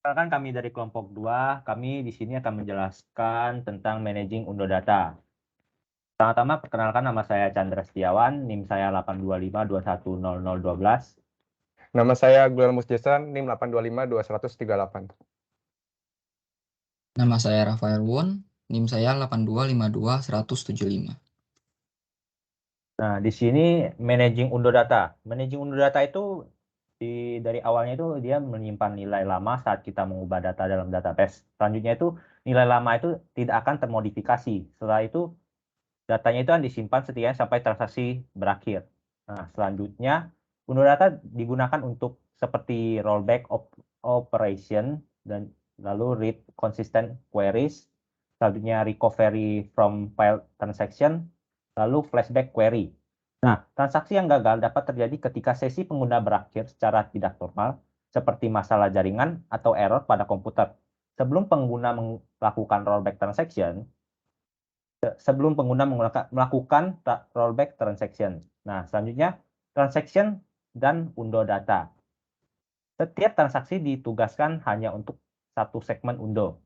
Perkenalkan kami dari kelompok 2, kami di sini akan menjelaskan tentang managing undo data. Pertama-tama perkenalkan nama saya Chandra Setiawan, NIM saya 825210012. Nama saya Gular Musjasan, NIM 8252138. Nama saya Rafael Won, NIM saya 8252175. Nah, di sini managing undo data. Managing undo data itu dari awalnya itu dia menyimpan nilai lama saat kita mengubah data dalam database. Selanjutnya itu nilai lama itu tidak akan termodifikasi. Setelah itu datanya itu akan disimpan setidaknya sampai transaksi berakhir. Nah, selanjutnya undo data digunakan untuk seperti rollback operation dan lalu read consistent queries, selanjutnya recovery from file transaction, lalu flashback query. Nah, transaksi yang gagal dapat terjadi ketika sesi pengguna berakhir secara tidak normal, seperti masalah jaringan atau error pada komputer. Sebelum pengguna melakukan rollback transaction, sebelum pengguna melakukan rollback transaction. Nah, selanjutnya transaction dan undo data. Setiap transaksi ditugaskan hanya untuk satu segmen undo.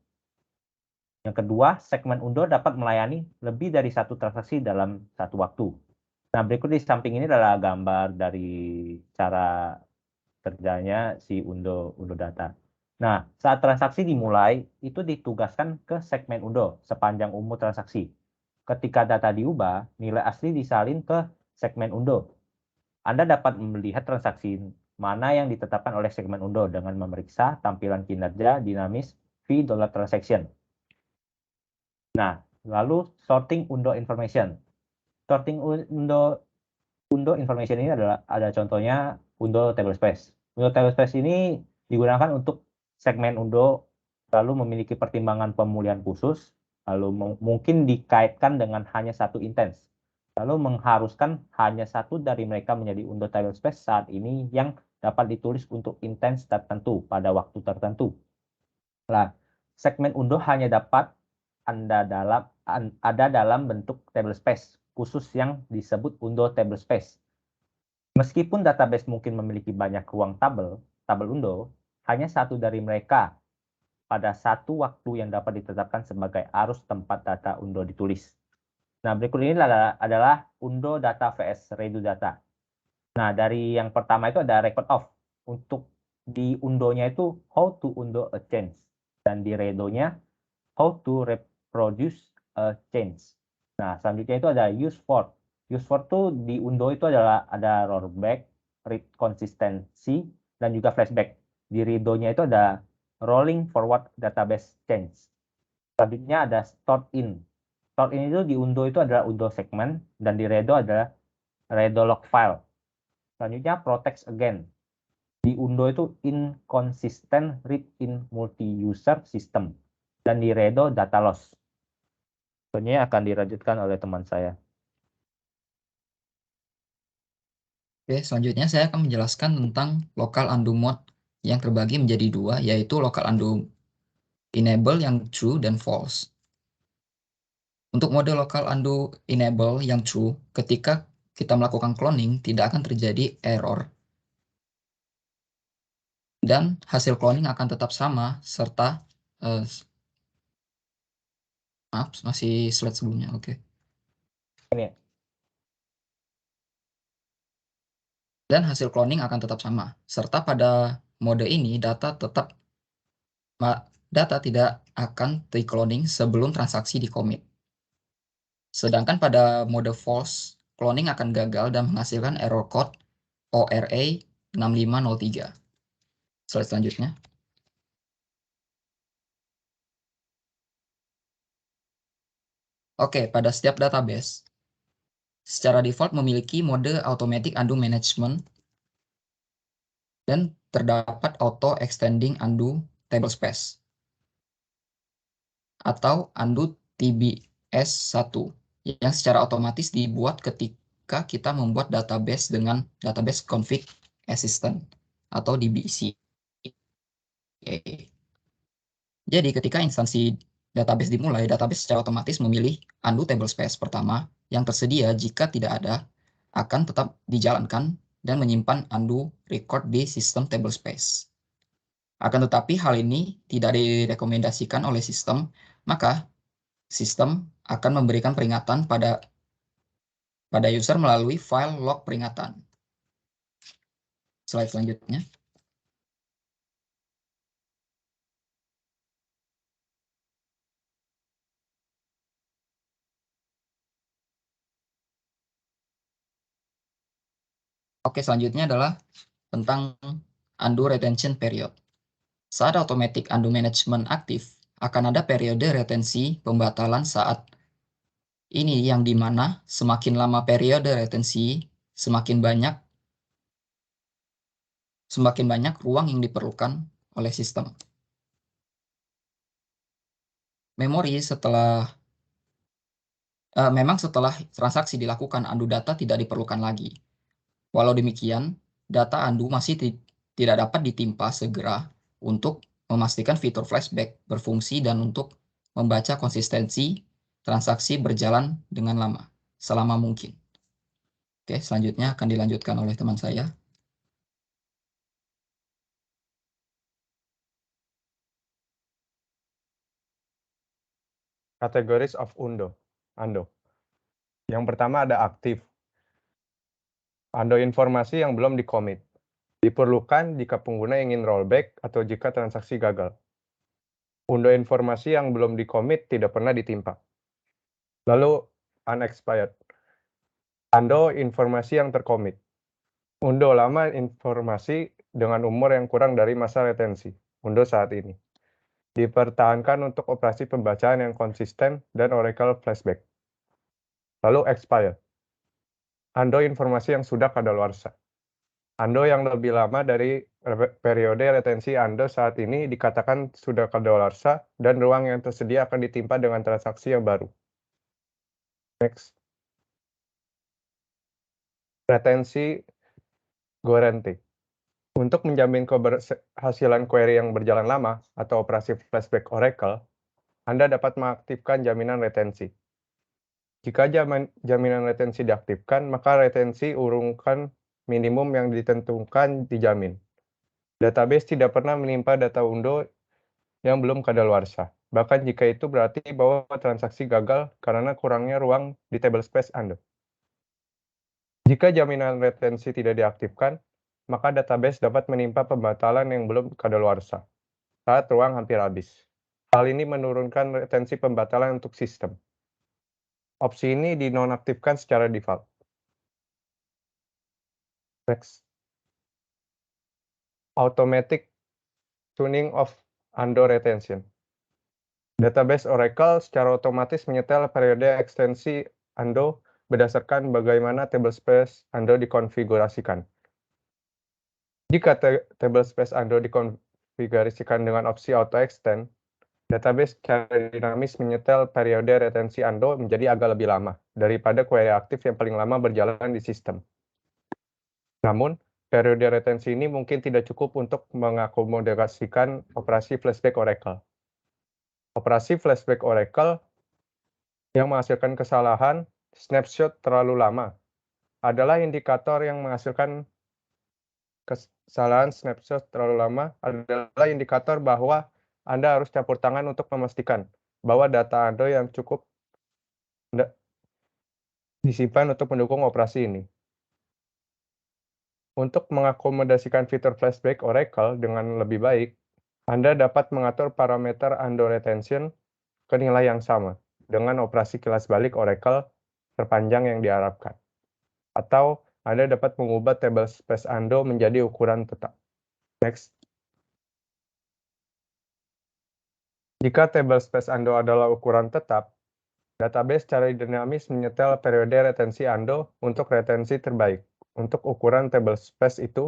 Yang kedua, segmen undo dapat melayani lebih dari satu transaksi dalam satu waktu. Nah, berikut di samping ini adalah gambar dari cara kerjanya si undo data. Nah, saat transaksi dimulai, itu ditugaskan ke segmen undo sepanjang umur transaksi. Ketika data diubah, nilai asli disalin ke segmen undo. Anda dapat melihat transaksi mana yang ditetapkan oleh segmen undo dengan memeriksa tampilan kinerja dinamis $transaction. Nah, lalu sorting undo information. Sorting undo information ini ada contohnya undo tablespace. Undo tablespace ini digunakan untuk segmen undo lalu memiliki pertimbangan pemulihan khusus, lalu mungkin dikaitkan dengan hanya satu intens, lalu mengharuskan hanya satu dari mereka menjadi undo tablespace saat ini yang dapat ditulis untuk intens tertentu pada waktu tertentu. Nah, segmen undo hanya dapat ada dalam bentuk tablespace khusus yang disebut undo tablespace. Meskipun database mungkin memiliki banyak ruang tabel undo, hanya satu dari mereka pada satu waktu yang dapat ditetapkan sebagai arus tempat data undo ditulis. Nah, berikut ini adalah undo data vs redo data. Nah, dari yang pertama itu ada record of. Untuk di undonya itu how to undo a change. Dan di redonya how to reproduce a change. Nah, selanjutnya itu ada use for. Use for tuh di undo itu adalah ada rollback, read consistency, dan juga flashback. Di redonya itu ada rolling forward database change. Selanjutnya ada stored in. Stored in itu di undo itu adalah undo segment, dan di redo adalah redo log file. Selanjutnya protect again. Di undo itu inconsistent read in multi-user system. Dan di redo data loss. Selanjutnya akan dilanjutkan oleh teman saya. Oke, selanjutnya saya akan menjelaskan tentang local undo mode yang terbagi menjadi dua, yaitu local undo enable yang true dan false. Untuk mode local undo enable yang true, ketika kita melakukan cloning, tidak akan terjadi error. Dan hasil cloning akan tetap sama, serta maaf, masih slide sebelumnya, oke. Ini. Dan hasil cloning akan tetap sama, serta pada mode ini data tidak akan di-cloning sebelum transaksi di-commit. Sedangkan pada mode false, cloning akan gagal dan menghasilkan error code ORA 6503. Slide selanjutnya. Oke, pada setiap database, secara default memiliki mode automatic undo management dan terdapat auto extending undo tablespace atau undo TBS1 yang secara otomatis dibuat ketika kita membuat database dengan database config assistant atau DBC. Jadi ketika instansi database dimulai, database secara otomatis memilih undo tablespace pertama yang tersedia. Jika tidak ada, akan tetap dijalankan dan menyimpan undo record di sistem tablespace. Akan tetapi hal ini tidak direkomendasikan oleh sistem, maka sistem akan memberikan peringatan pada user melalui file log peringatan. Slide selanjutnya. Oke, selanjutnya adalah tentang undo retention period. Saat automatic undo management aktif, akan ada periode retensi pembatalan saat ini yang dimana semakin lama periode retensi, semakin banyak ruang yang diperlukan oleh sistem. Memori memang setelah transaksi dilakukan, undo data tidak diperlukan lagi. Walau demikian, data undo masih tidak dapat ditimpa segera untuk memastikan fitur flashback berfungsi dan untuk membaca konsistensi transaksi berjalan dengan lama, selama mungkin. Oke, selanjutnya akan dilanjutkan oleh teman saya. Categories of undo. Yang pertama ada aktif. Undo informasi yang belum di-commit. Diperlukan jika pengguna ingin rollback atau jika transaksi gagal. Undo informasi yang belum di-commit tidak pernah ditimpa. Lalu unexpired. Undo informasi yang tercommit. Undo lama informasi dengan umur yang kurang dari masa retensi. Undo saat ini. Dipertahankan untuk operasi pembacaan yang konsisten dan Oracle flashback. Lalu expired. Undo informasi yang sudah kadaluarsa. Undo yang lebih lama dari periode retensi Undo saat ini dikatakan sudah kadaluarsa dan ruang yang tersedia akan ditimpa dengan transaksi yang baru. Next. Retensi guarantee. Untuk menjamin keberhasilan query yang berjalan lama atau operasi flashback Oracle, Anda dapat mengaktifkan jaminan retensi. Jika jaminan retensi diaktifkan, maka retensi urungkan minimum yang ditentukan dijamin. Database tidak pernah menimpa data undo yang belum kadaluarsa. Bahkan jika itu berarti bahwa transaksi gagal karena kurangnya ruang di table space Anda. Jika jaminan retensi tidak diaktifkan, maka database dapat menimpa pembatalan yang belum kadaluarsa saat ruang hampir habis. Hal ini menurunkan retensi pembatalan untuk sistem. Opsi ini dinonaktifkan secara default. Next. Automatic tuning of undo retention. Database Oracle secara otomatis menyetel periode ekstensi undo berdasarkan bagaimana table space undo dikonfigurasikan. Jika table space undo dikonfigurasikan dengan opsi auto extend, database secara dinamis menyetel periode retensi undo menjadi agak lebih lama daripada query aktif yang paling lama berjalan di sistem. Namun, periode retensi ini mungkin tidak cukup untuk mengakomodasikan operasi flashback Oracle. Operasi flashback Oracle yang menghasilkan kesalahan snapshot terlalu lama adalah indikator yang menghasilkan kesalahan snapshot terlalu lama adalah indikator bahwa Anda harus campur tangan untuk memastikan bahwa data Anda yang cukup disimpan untuk mendukung operasi ini. Untuk mengakomodasikan fitur flashback Oracle dengan lebih baik, Anda dapat mengatur parameter undo retention ke nilai yang sama dengan operasi kilas balik Oracle terpanjang yang diharapkan. Atau Anda dapat mengubah table space undo menjadi ukuran tetap. Next. Jika table space undo adalah ukuran tetap, database secara dinamis menyetel periode retensi undo untuk retensi terbaik untuk ukuran table space itu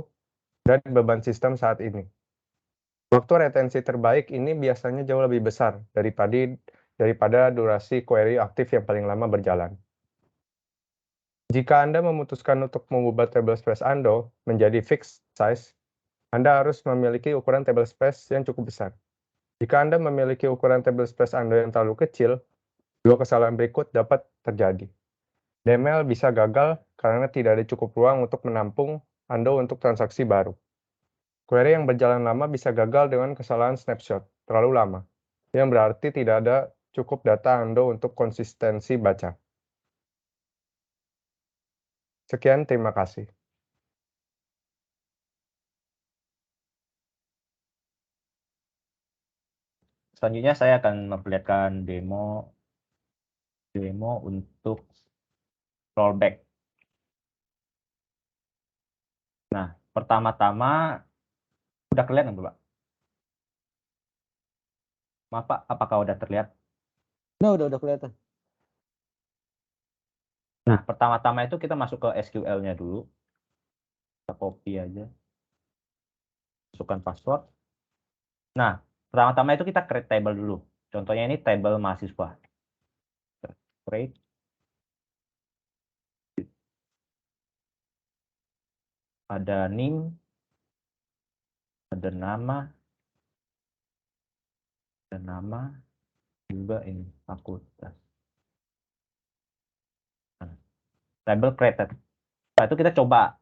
dan beban sistem saat ini. Waktu retensi terbaik ini biasanya jauh lebih besar daripada durasi query aktif yang paling lama berjalan. Jika Anda memutuskan untuk mengubah table space undo menjadi fixed size, Anda harus memiliki ukuran table space yang cukup besar. Jika Anda memiliki ukuran table space undo yang terlalu kecil, dua kesalahan berikut dapat terjadi. DML bisa gagal karena tidak ada cukup ruang untuk menampung undo untuk transaksi baru. Query yang berjalan lama bisa gagal dengan kesalahan snapshot terlalu lama, yang berarti tidak ada cukup data Ando untuk konsistensi baca. Sekian, terima kasih. Selanjutnya saya akan memperlihatkan demo untuk rollback. Nah, pertama-tama udah kelihatan Pak? Maaf Pak, apakah udah terlihat? Udah kelihatan. Nah, pertama-tama itu kita masuk ke SQL-nya dulu. Kita copy aja. Masukkan password. Nah, pertama-tama itu kita create table dulu. Contohnya ini table mahasiswa. Create. Ada name, ada nama, juga ini fakultas. Nah, table created. Setelah itu kita coba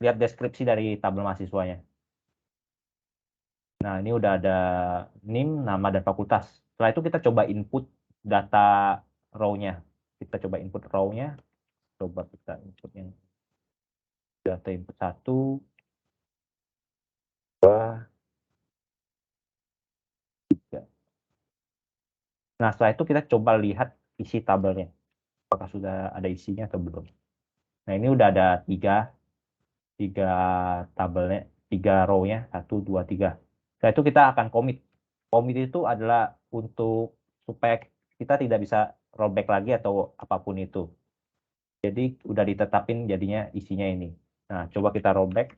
lihat deskripsi dari tabel mahasiswanya. Nah, ini udah ada name, nama, dan fakultas. Setelah itu kita coba input data row-nya. Kita coba input row-nya. Coba kita input yang data input 1, 2, 3. Nah, setelah itu kita coba lihat isi tabelnya. Apakah sudah ada isinya atau belum. Nah, ini udah ada 3 tabelnya, 3 row-nya, 1, 2, 3. Setelah itu kita akan commit. Commit itu adalah untuk supaya kita tidak bisa rollback lagi atau apapun itu. Jadi udah ditetapin jadinya isinya ini. Nah, coba kita rollback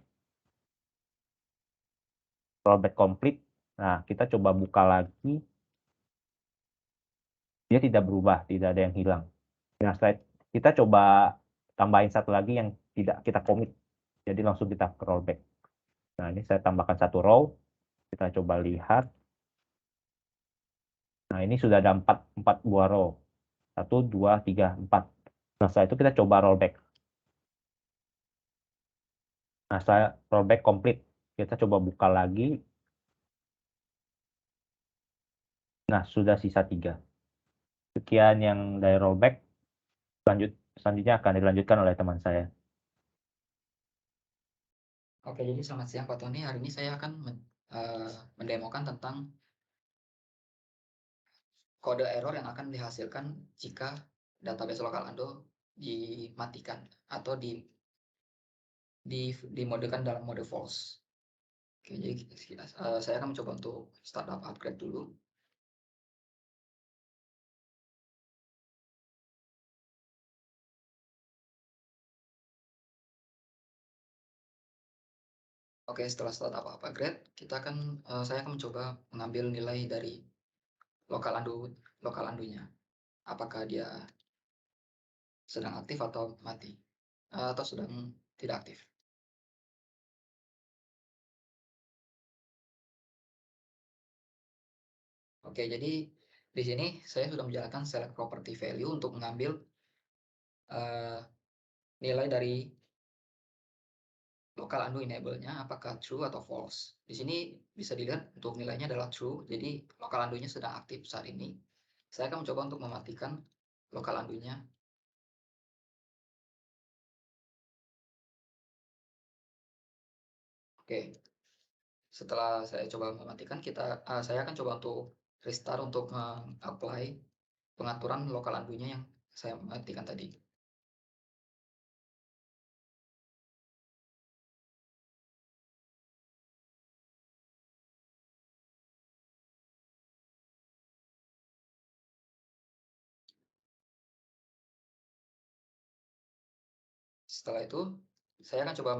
complete. Nah, kita coba buka lagi. Dia tidak berubah, tidak ada yang hilang. Nah, setelah kita coba tambahin satu lagi yang tidak kita commit. Jadi langsung kita rollback. Nah, ini saya tambahkan satu row. Kita coba lihat. Nah, ini sudah ada 4 buah row. 1, 2, 3, 4. Nah, setelah itu kita coba rollback. Nah, setelah rollback complete, kita coba buka lagi. Nah, sudah sisa 3. Sekian yang dari rollback. Selanjutnya akan dilanjutkan oleh teman saya. Oke, jadi selamat siang Pak Tony. Hari ini saya akan mendemokan tentang kode error yang akan dihasilkan jika database lokal Ando dimatikan atau dimodekan dalam mode false. Oke, jadi saya akan mencoba untuk startup upgrade dulu. Oke, setelah startup upgrade, saya akan mencoba mengambil nilai dari lokal Andunya. Apakah dia sedang aktif atau mati, atau sedang tidak aktif. Oke, jadi di sini saya sudah menjalankan select property value untuk mengambil nilai dari local undo enable-nya apakah true atau false. Di sini bisa dilihat untuk nilainya adalah true, jadi local undo-nya sedang aktif saat ini. Saya akan mencoba untuk mematikan local undo-nya. Oke, setelah saya coba mematikan, saya akan coba untuk restart untuk apply pengaturan local undo-nya yang saya matikan tadi. Setelah itu, saya akan coba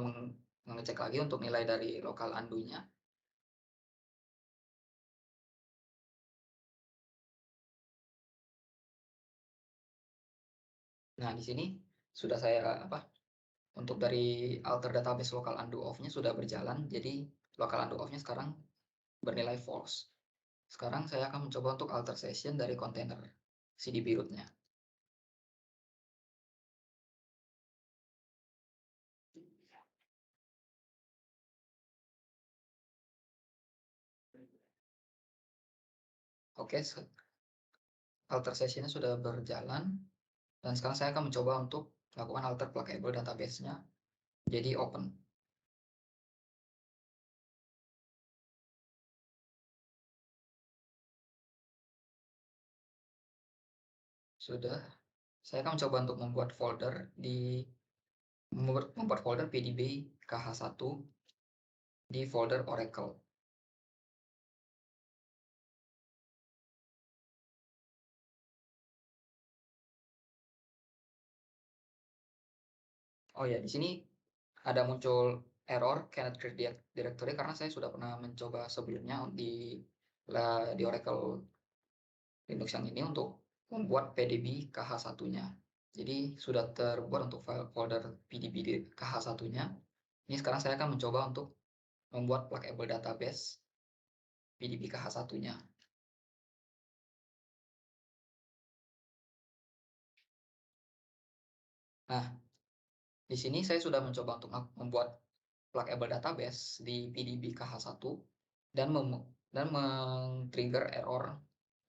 mengecek lagi untuk nilai dari local undo-nya. Nah, di sini sudah saya untuk dari alter database local undo off-nya sudah berjalan, jadi local undo off-nya sekarang bernilai false. Sekarang saya akan mencoba untuk alter session dari kontainer CDB root-nya. Oke, alter sessionnya sudah berjalan, dan sekarang saya akan mencoba untuk melakukan alter pluggable database-nya jadi open. Sudah, saya akan mencoba untuk membuat folder pdb kh1 di folder Oracle. Oh ya, di sini ada muncul error cannot create directory karena saya sudah pernah mencoba sebelumnya di Oracle Linux yang ini untuk membuat pdb kh1-nya. Jadi sudah terbuat untuk file folder pdb kh1-nya. Ini sekarang saya akan mencoba untuk membuat pluggable database pdb kh1-nya. Nah, di sini saya sudah mencoba untuk membuat pluggable database di pdb kh1 dan men-trigger error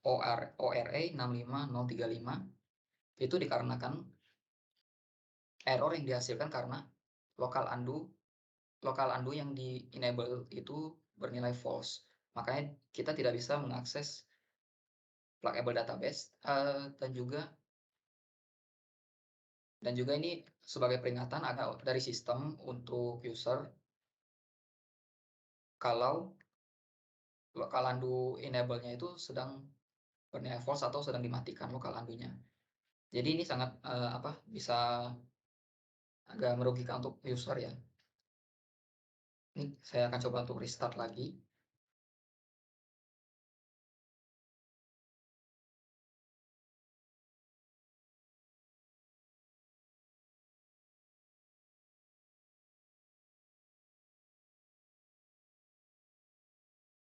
ORA 65035. Itu dikarenakan error yang dihasilkan karena local undo yang di enable itu bernilai false. Makanya kita tidak bisa mengakses pluggable database dan juga ini sebagai peringatan agak dari sistem untuk user kalau local undo enable-nya itu sedang bernilai false atau sedang dimatikan local undo-nya. Jadi ini sangat bisa agak merugikan untuk user ya. Ini saya akan coba untuk restart lagi.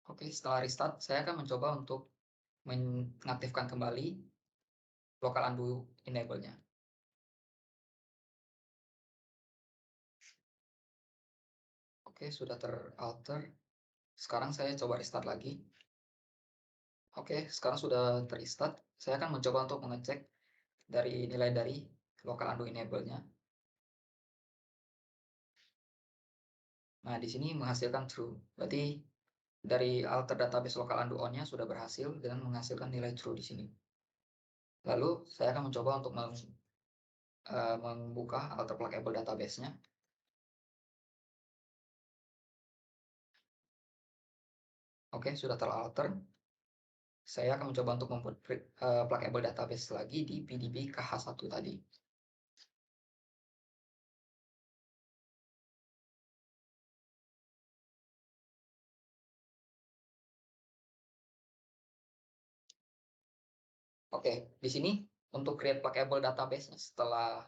Oke, setelah restart, saya akan mencoba untuk mengaktifkan kembali local undo enable-nya. Oke, sudah teralter. Sekarang saya coba restart lagi. Oke, sekarang sudah terrestart. Saya akan mencoba untuk mengecek dari nilai dari local undo enable-nya. Nah, di sini menghasilkan true. Berarti dari alter database local undo on-nya sudah berhasil dengan menghasilkan nilai true di sini. Lalu saya akan mencoba untuk membuka alter pluggable database-nya. Oke, sudah teralter. Saya akan mencoba untuk membuat pluggable database lagi di pdb kh1 tadi. Oke, di sini untuk create pluggable database setelah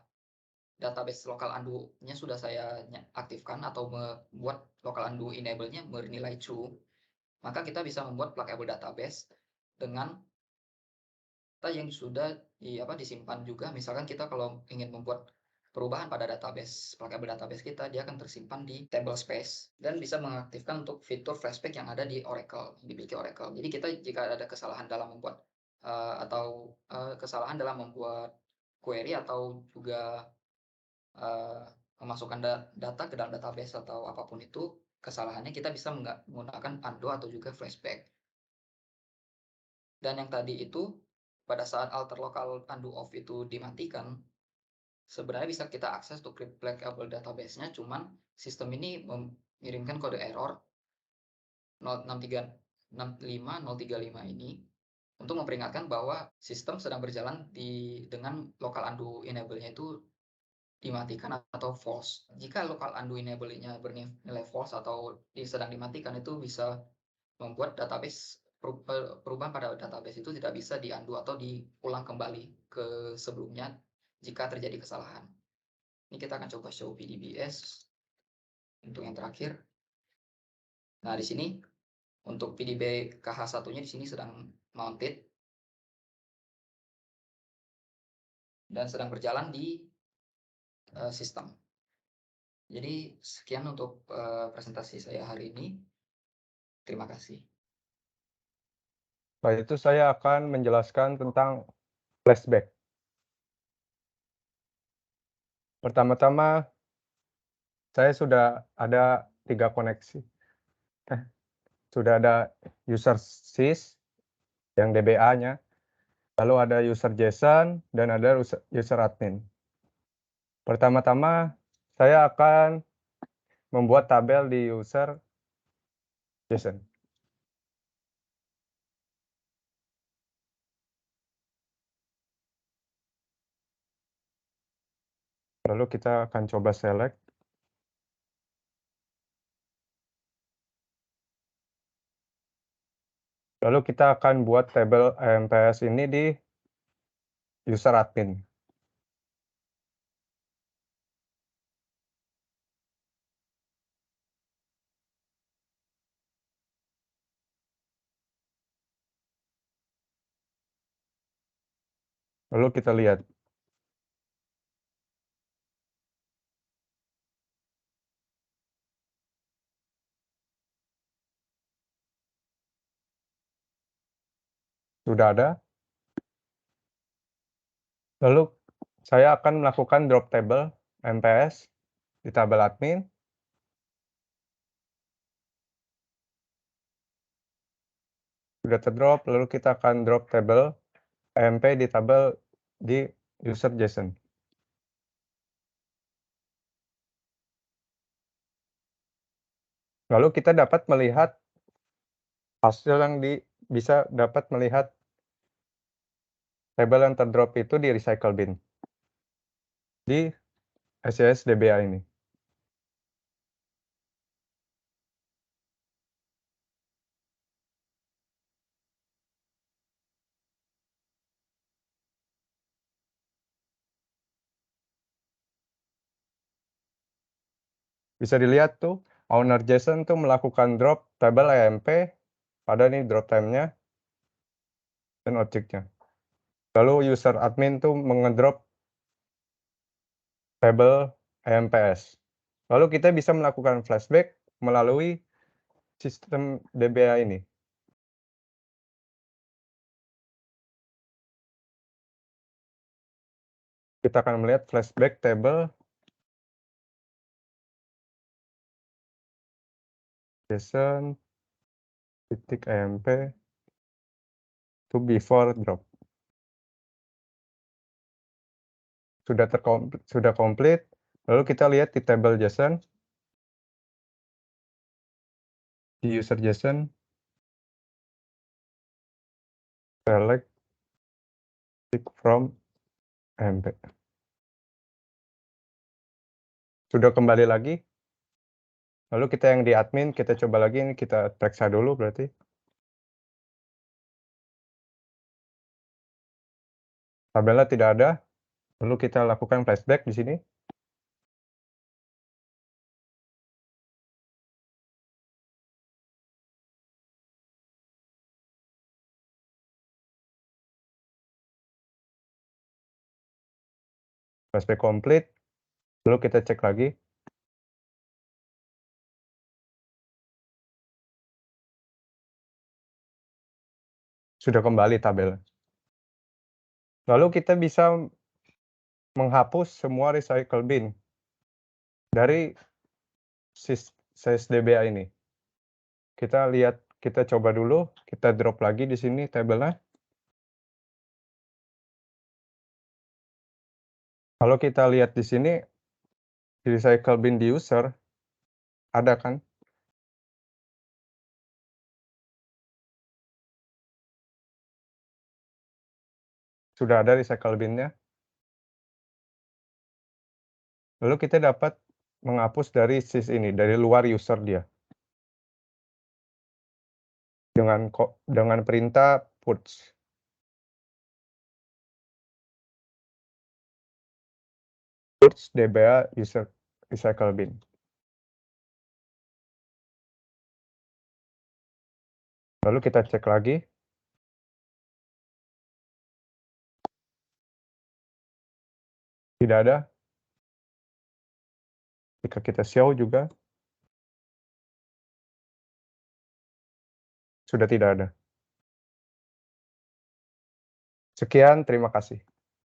database local undo-nya sudah saya aktifkan atau membuat local undo enable-nya bernilai true, maka kita bisa membuat pluggable database dengan data yang sudah disimpan juga. Misalkan kita kalau ingin membuat perubahan pada pluggable database kita, dia akan tersimpan di table space dan bisa mengaktifkan untuk fitur flashback yang ada di Oracle, yang dimiliki Oracle. Jadi kita jika ada kesalahan dalam membuat kesalahan dalam membuat query atau juga memasukkan data ke dalam database atau apapun itu kesalahannya, kita bisa menggunakan undo atau juga flashback. Dan yang tadi itu pada saat alter local undo off itu dimatikan, sebenarnya bisa kita akses untuk pluggable database-nya, cuman sistem ini mengirimkan kode error 065035 ini untuk memperingatkan bahwa sistem sedang berjalan dengan local undo enable-nya itu dimatikan atau false. Jika local undo enable-nya bernilai false atau sedang dimatikan, itu bisa membuat perubahan pada database itu tidak bisa di-undo atau diulang kembali ke sebelumnya jika terjadi kesalahan. Ini kita akan coba show pdbs untuk yang terakhir. Nah, di sini untuk pdb kh1-nya di sini sedang mounted dan sedang berjalan di sistem. Jadi sekian untuk presentasi saya hari ini. Terima kasih. Setelah itu saya akan menjelaskan tentang flashback. Pertama-tama, saya sudah ada 3 koneksi. Sudah ada user sys yang DBA-nya, lalu ada user JSON, dan ada user admin. Pertama-tama, saya akan membuat tabel di user JSON. Lalu kita akan coba select. Lalu kita akan buat tabel MPS ini di user admin. Lalu kita lihat. Sudah ada. Lalu saya akan melakukan drop table MPS di tabel admin. Sudah terdrop, lalu kita akan drop table EMP di tabel di user JSON. Lalu kita dapat melihat hasil yang bisa dapat melihat tabel yang terdrop itu di recycle bin di SCS DBA ini. Bisa dilihat tuh, owner JSON tuh melakukan drop tabel EMP pada nih drop time-nya dan objeknya. Lalu user admin tuh mengedrop tabel EMPS. Lalu kita bisa melakukan flashback melalui sistem DBA ini. Kita akan melihat flashback table JSON titik EMP to before drop. Sudah komplit. Lalu kita lihat di table JSON, di user JSON, select pick from EMP. Sudah kembali lagi. Lalu kita yang di admin, kita coba lagi, ini kita periksa dulu berarti. Tabelnya tidak ada. Lalu kita lakukan flashback di sini. Flashback komplit. Lalu kita cek lagi. Sudah kembali tabel. Lalu kita bisa menghapus semua recycle bin dari SysDBA ini. Kita lihat, kita coba dulu, kita drop lagi di sini tabelnya. Kalau kita lihat di sini, di recycle bin di user, ada kan? Sudah ada recycle bin-nya. Lalu kita dapat menghapus dari sys ini, dari luar user dia. Dengan perintah purge. Purge DBA user recycle bin. Lalu kita cek lagi. Tidak ada. Jika kita show juga, sudah tidak ada. Sekian, terima kasih.